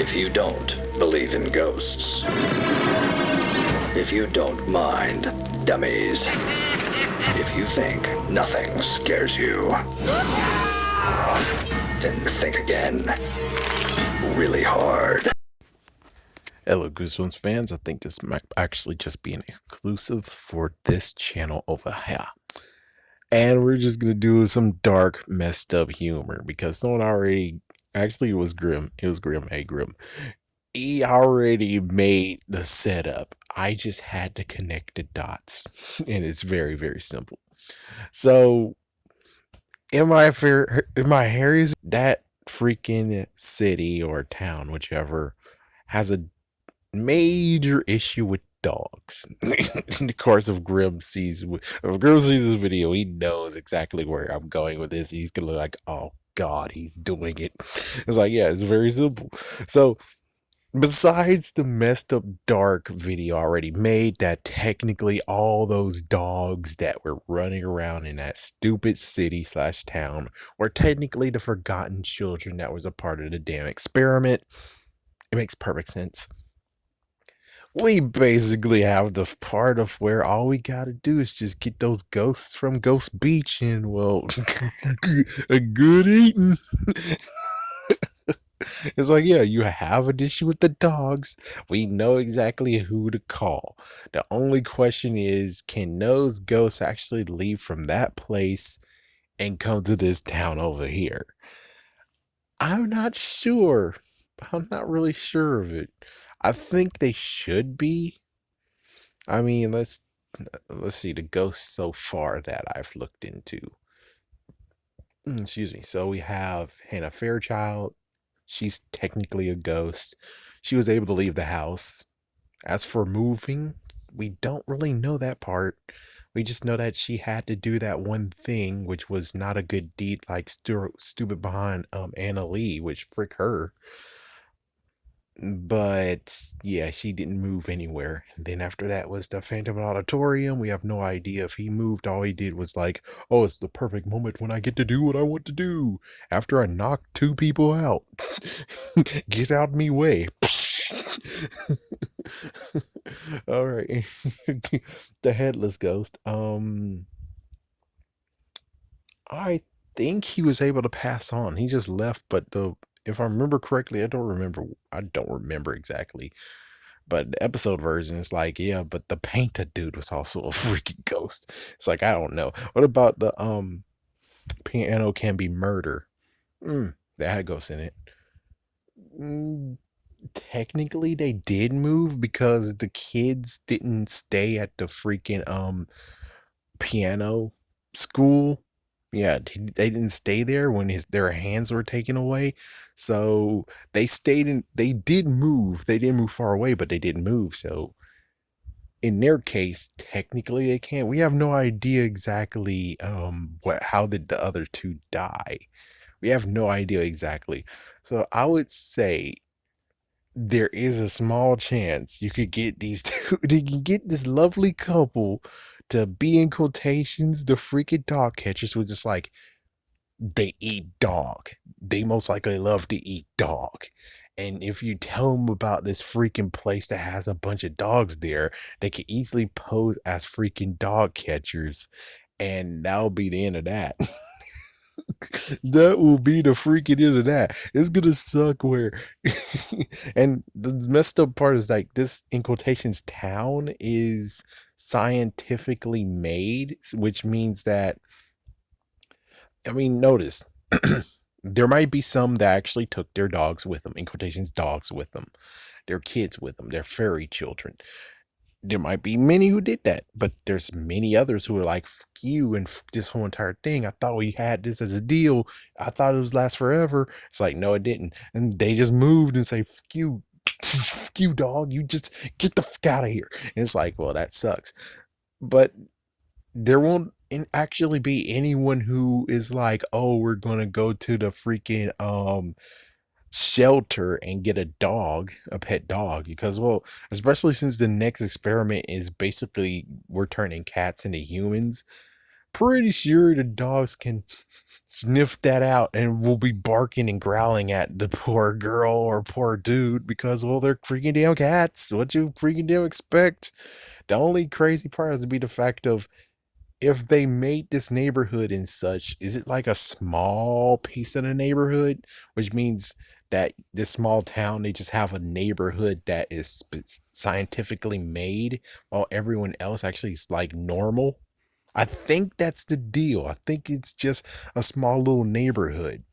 If you don't believe in ghosts, if you don't mind dummies, if you think nothing scares you, then think again, really hard. Hello, Goosebumps fans. I think this might actually just be an exclusive for this channel over here. And we're just going to do some dark, messed up humor because someone already, actually, it was Grim. It was Grim. Hey, Grim. He already made the setup. I just had to connect the dots. And it's very, very simple. So, in my Harry's, that freaking city or town, whichever, has a major issue with dogs. In the course of if Grim sees this video, he knows exactly where I'm going with this. He's gonna look like, oh God, he's doing it. It's like, yeah, it's very simple. So besides the messed up dark video already made, that technically all those dogs that were running around in that stupid city slash town were technically the forgotten children that was a part of the damn experiment. It makes perfect sense. We basically have the part of where all we gotta do is just get those ghosts from Ghost Beach and, well, a good eating. It's like, yeah, you have an issue with the dogs. We know exactly who to call. The only question is, can those ghosts actually leave from that place and come to this town over here? I'm not sure. I'm not really sure of it. I think they should be. I mean, let's see the ghosts so far that I've looked into. Excuse me. So we have Hannah Fairchild. She's technically a ghost. She was able to leave the house. As for moving, we don't really know that part. We just know that she had to do that one thing, which was not a good deed, like stupid behind Anna Lee, which frick her. But yeah, she didn't move anywhere. And then after that was the Phantom Auditorium. We have no idea if he moved. All he did was like, oh, it's the perfect moment when I get to do what I want to do after I knock two people out. Get out of me way. All right. The headless ghost. I think he was able to pass on. He just left, but if I remember correctly, I don't remember exactly. But the episode version is like, yeah, but the painter dude was also a freaking ghost. It's like, I don't know. What about the piano can be murder? That had a ghost in it. Technically they did move because the kids didn't stay at the freaking piano school. Yeah, they didn't stay there when their hands were taken away. So they did move. They didn't move far away, but they didn't move. So in their case, technically they can't. We have no idea exactly how did the other two die. We have no idea exactly. So I would say there is a small chance you could get these two, you can get this lovely couple to be, in quotations, the freaking dog catchers, with just like, they eat dog. They most likely love to eat dog. And if you tell them about this freaking place that has a bunch of dogs there, they can easily pose as freaking dog catchers. And that'll be the end of that. That will be the freaking end of that. It's gonna suck where and the messed up part is, like, this, in quotations, town is scientifically made, which means that, I mean, notice there might be some that actually took their dogs with them, in quotations, dogs with them, their kids with them, their fairy children. There might be many who did that, but there's many others who are like, "F you and this whole entire thing. I thought we had this as a deal. I thought it was last forever." It's like, no, it didn't. And they just moved and say, "F you, f you, dog. You just get the fuck out of here." And it's like, well, that sucks. But there won't actually be anyone who is like, "Oh, we're gonna go to the freaking shelter and get a pet dog," because, well, especially since the next experiment is basically we're turning cats into humans, pretty sure the dogs can sniff that out and will be barking and growling at the poor girl or poor dude because, well, they're freaking damn cats. What you freaking damn expect? The only crazy part has to be the fact of if they made this neighborhood and such, is it like a small piece of the neighborhood? Which means that this small town, they just have a neighborhood that is scientifically made while everyone else actually is like normal. I think that's the deal. I think it's just a small little neighborhood.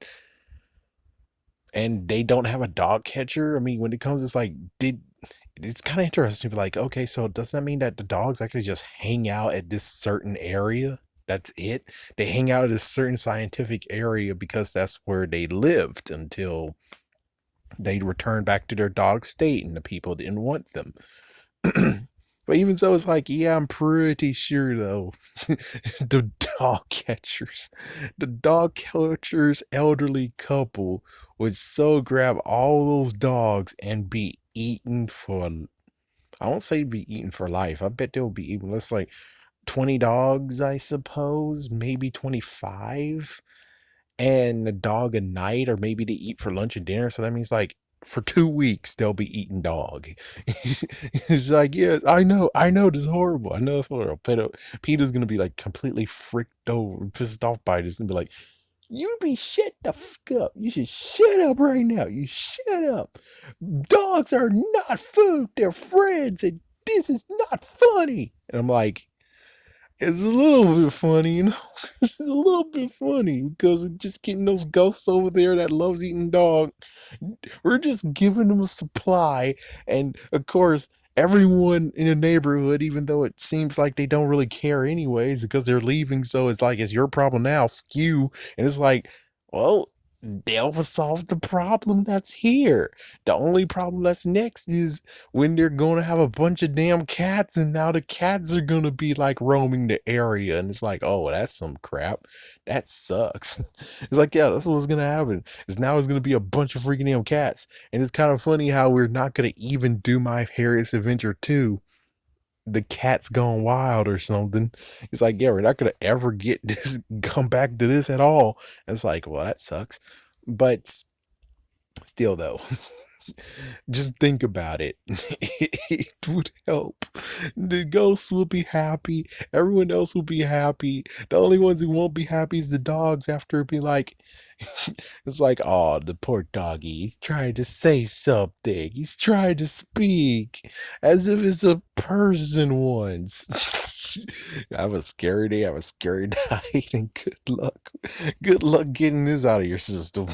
And they don't have a dog catcher. I mean, when it comes, it's like, it's kind of interesting to be like, okay, so does that mean that the dogs actually just hang out at this certain area? That's it. They hang out at a certain scientific area because that's where they lived until they returned back to their dog state and the people didn't want them. But even so, it's like, yeah, I'm pretty sure though, the dog catchers elderly couple would so grab all those dogs and be eaten for, I won't say be eaten for life. I bet they'll be eaten. Let's like 20 dogs, I suppose, maybe 25, and a dog a night, or maybe they eat for lunch and dinner. So that means like for 2 weeks they'll be eating dog. It's like, yes, I know this is horrible. I know it's horrible. Peter's gonna be like completely freaked over, pissed off by this, and be like, "You be shut the fuck up. You should shut up right now. You shut up. Dogs are not food. They're friends, and this is not funny." And I'm like, it's a little bit funny, you know. It's a little bit funny because we're just getting those ghosts over there that loves eating dog. We're just giving them a supply, and of course, everyone in the neighborhood, even though it seems like they don't really care anyways, because they're leaving, so it's like it's your problem now, skew. And it's like, well, they'll solve the problem that's here. The only problem that's next is when they're going to have a bunch of damn cats, and now the cats are going to be like roaming the area, and it's like, oh, that's some crap. That sucks. It's like, yeah, that's what's going to happen. Is now it's going to be a bunch of freaking damn cats. And it's kind of funny how we're not going to even do My Harriet's Adventure 2, the cat's gone wild or something. It's like, yeah, we're not gonna ever get this, come back to this at all. And it's like, well, that sucks. But still though, just think about it. It would help. The ghosts will be happy. Everyone else will be happy. The only ones who won't be happy is the dogs after it be like, it's like, oh, the poor doggy. He's trying to say something. He's trying to speak as if it's a person once. Have a scary day. Have a scary night. And good luck. Good luck getting this out of your system.